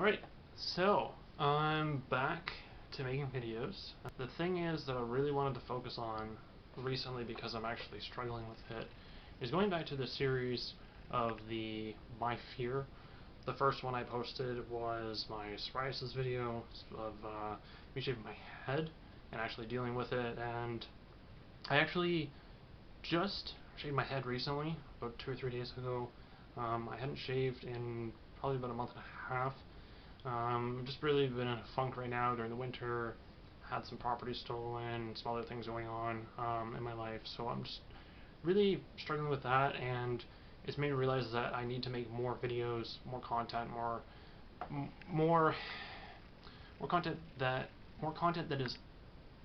Alright, so I'm back to making videos. The thing is that I really wanted to focus on recently, because I'm actually struggling with it, is going back to the series of the My Fear. The first one I posted was my psoriasis video of me shaving my head and actually dealing with it, and I actually just shaved my head recently, about 2 or 3 days ago. I hadn't shaved in probably about a month and a half. Just really been in a funk right now during the winter. Had some property stolen, some other things going on in my life, so I'm just really struggling with that, and it's made me realize that I need to make more videos, more content, more more content that is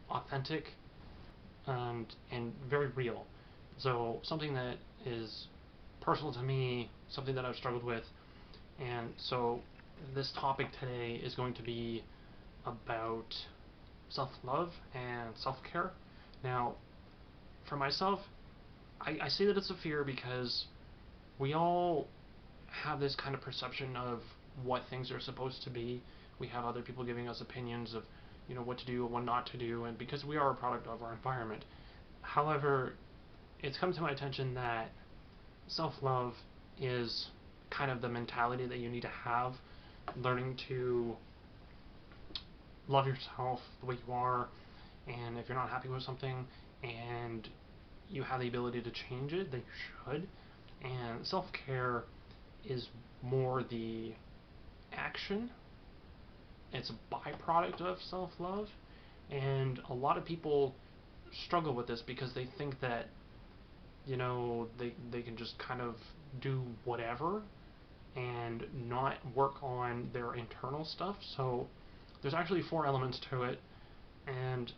authentic and very real. So something that is personal to me, something that I've struggled with, and so this topic today is going to be about self-love and self-care. Now, for myself, I say that it's a fear because we all have this kind of perception of what things are supposed to be. We have other people giving us opinions of, what to do and what not to do, and because we are a product of our environment. However, it's come to my attention that self-love is kind of the mentality that you need to have, learning to love yourself the way you are, and if you're not happy with something and you have the ability to change it, then you should. And self-care is more the action. It's a byproduct of self-love, and a lot of people struggle with this because they think that they can just kind of do whatever and not work on their internal stuff. So there's actually 4 elements to it, and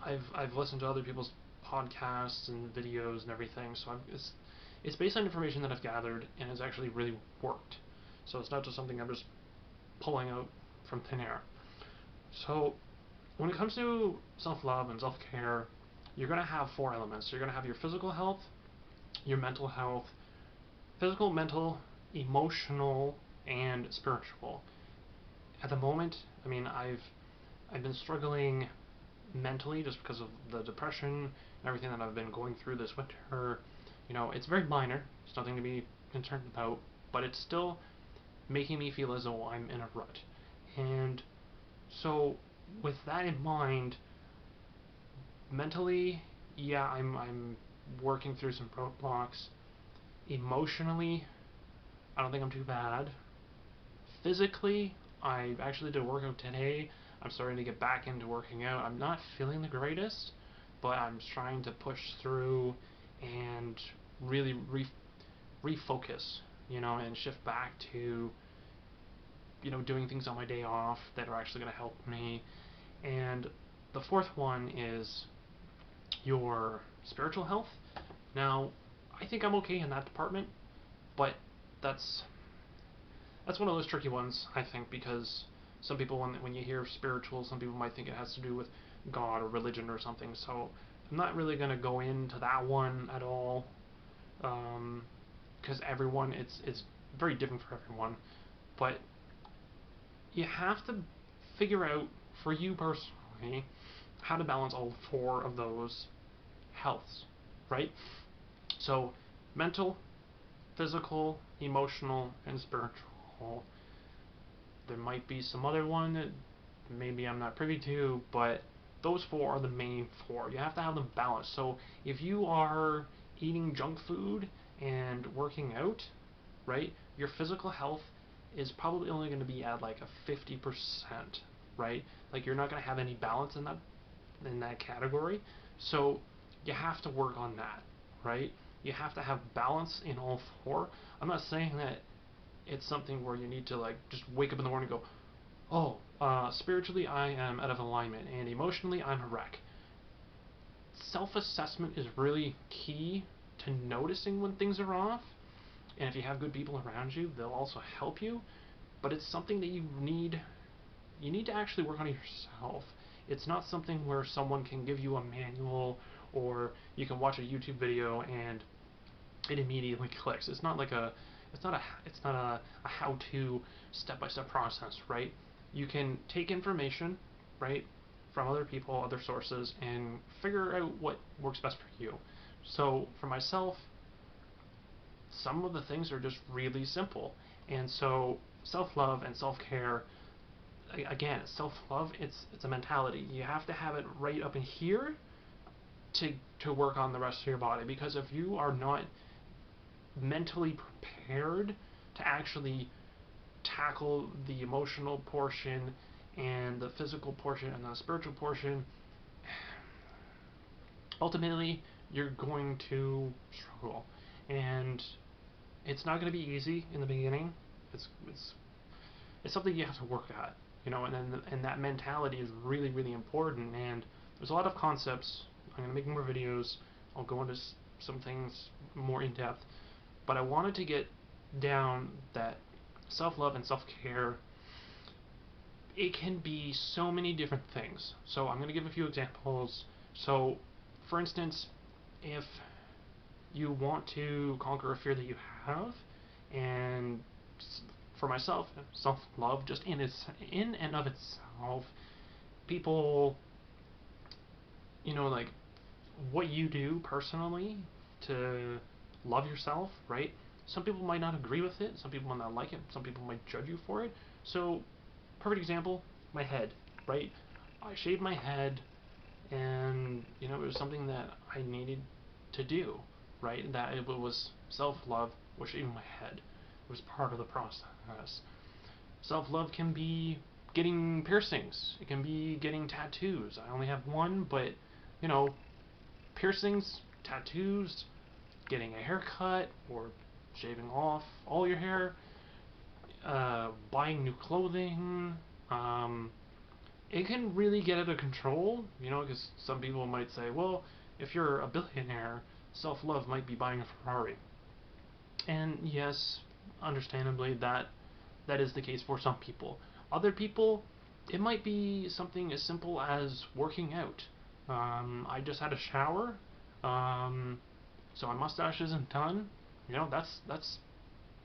I've listened to other people's podcasts and videos and everything. So it's based on information that I've gathered, and it's actually really worked. So it's not just something I'm just pulling out from thin air. So when it comes to self-love and self-care, you're going to have 4 elements. You're going to have your physical health, your mental health, physical, mental, emotional, and spiritual. At the moment, I've been struggling mentally just because of the depression and everything that I've been going through this winter. It's very minor. It's nothing to be concerned about, but it's still making me feel as though I'm in a rut. And so, with that in mind, mentally, yeah, I'm working through some roadblocks. Emotionally, I don't think I'm too bad. Physically, I actually did a workout today. I'm starting to get back into working out. I'm not feeling the greatest, but I'm trying to push through and really refocus, and shift back to, doing things on my day off that are actually going to help me. And the 4th one is your spiritual health. Now, I think I'm okay in that department, but that's one of those tricky ones, I think, because some people, when you hear spiritual, some people might think it has to do with God or religion or something. So I'm not really going to go into that one at all, because everyone, it's very different for everyone. But you have to figure out, for you personally, how to balance all 4 of those healths, right? So mental, physical, emotional, and spiritual. There might be some other one that maybe I'm not privy to, but those 4 are the main 4. You have to have them balanced. So if you are eating junk food and working out, right, your physical health is probably only going to be at like a 50%, right? Like, you're not going to have any balance in that category. So you have to work on that, right? You have to have balance in all 4. I'm not saying that it's something where you need to like just wake up in the morning and go, oh, spiritually I am out of alignment and emotionally I'm a wreck. Self-assessment is really key to noticing when things are off, and if you have good people around you, they'll also help you. But it's something that you need to actually work on yourself. It's not something where someone can give you a manual, or you can watch a YouTube video and it immediately clicks. It's not like a how-to step-by-step process, right? You can take information, right, from other people, other sources, and figure out what works best for you. So for myself, some of the things are just really simple, and so self-love and self-care, again, self-love, it's a mentality. You have to have it right up in here to work on the rest of your body, because if you are not mentally prepared to actually tackle the emotional portion and the physical portion and the spiritual portion, ultimately you're going to struggle, and it's not going to be easy in the beginning. It's something you have to work at, and that mentality is really, really important. And there's a lot of concepts. I'm going to make more videos. I'll go into some things more in depth, but I wanted to get down that self-love and self-care, it can be so many different things. So I'm going to give a few examples. So, for instance, if you want to conquer a fear that you have, and for myself, self-love just in and of itself, people, like what you do personally to love yourself, right? Some people might not agree with it, some people might not like it, some people might judge you for it. So, perfect example, my head, right? I shaved my head, and it was something that I needed to do, right? That it was self-love, was shaving my head. It was part of the process. Self-love can be getting piercings. It can be getting tattoos. I only have one, but you know, piercings, tattoos, getting a haircut, or shaving off all your hair, buying new clothing. It can really get out of control, because some people might say, well, if you're a billionaire, self-love might be buying a Ferrari. And yes, understandably, that is the case for some people. Other people, it might be something as simple as working out. I just had a shower, so my mustache isn't done. That's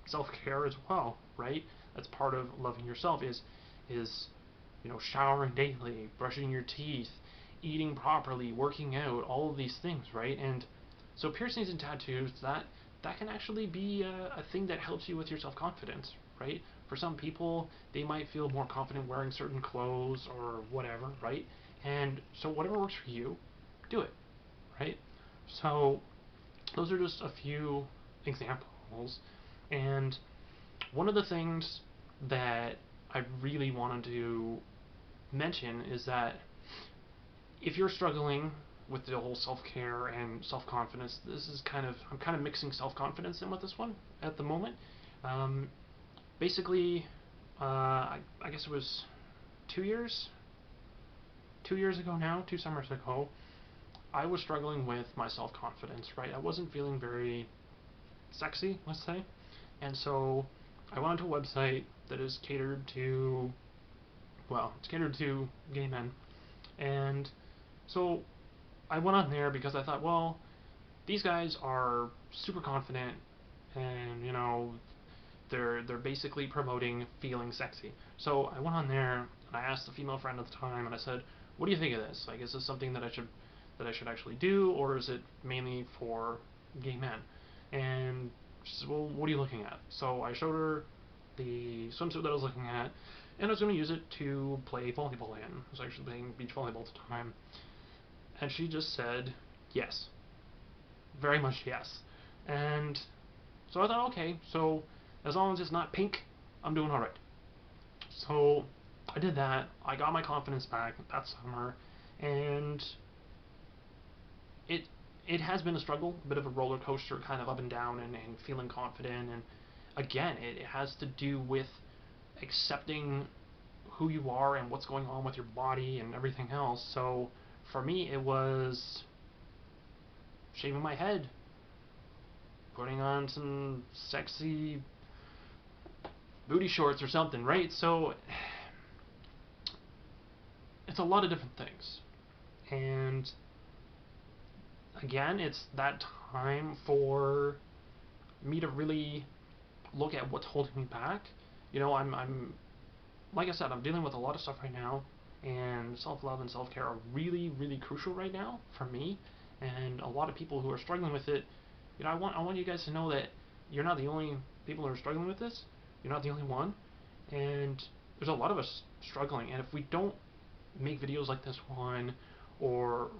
self-care as well, right? That's part of loving yourself, is showering daily, brushing your teeth, eating properly, working out, all of these things, right? And so piercings and tattoos, that can actually be a thing that helps you with your self-confidence, right? For some people, they might feel more confident wearing certain clothes or whatever, right? And so whatever works for you, do it, right? So those are just a few examples. And one of the things that I really wanted to mention is that if you're struggling with the whole self-care and self-confidence, I'm kind of mixing self-confidence in with this one at the moment. Um, Basically, I guess it was 2 years, 2 years ago now, 2 summers ago, I was struggling with my self-confidence, right? I wasn't feeling very sexy, let's say, and so I went onto a website that is catered to, well, it's catered to gay men, and so I went on there because I thought, well, these guys are super confident, and they're basically promoting feeling sexy. So I went on there and I asked a female friend at the time, and I said, "What do you think of this? Like, is this something that I should actually do, or is it mainly for gay men?" And she said, "Well, what are you looking at?" So I showed her the swimsuit that I was looking at, and I was going to use it to play volleyball in. I was actually playing beach volleyball at the time, and she just said yes, very much yes. And so I thought, okay, so as long as it's not pink, I'm doing alright. So I did that. I got my confidence back that summer, and it it has been a struggle, a bit of a roller coaster, kind of up and down, and feeling confident. And again, it has to do with accepting who you are and what's going on with your body and everything else. So for me, it was shaving my head, putting on some sexy booty shorts or something, right? So it's a lot of different things. And again, it's that time for me to really look at what's holding me back, I'm like I said, I'm dealing with a lot of stuff right now, and self-love and self-care are really, really crucial right now for me, and a lot of people who are struggling with it. I want you guys to know that you're not the only people who are struggling with this. You're not the only one, and there's a lot of us struggling. And if we don't make videos like this one, or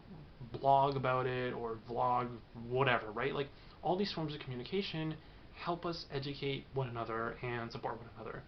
blog about it, or vlog, whatever, right? Like all these forms of communication help us educate one another and support one another.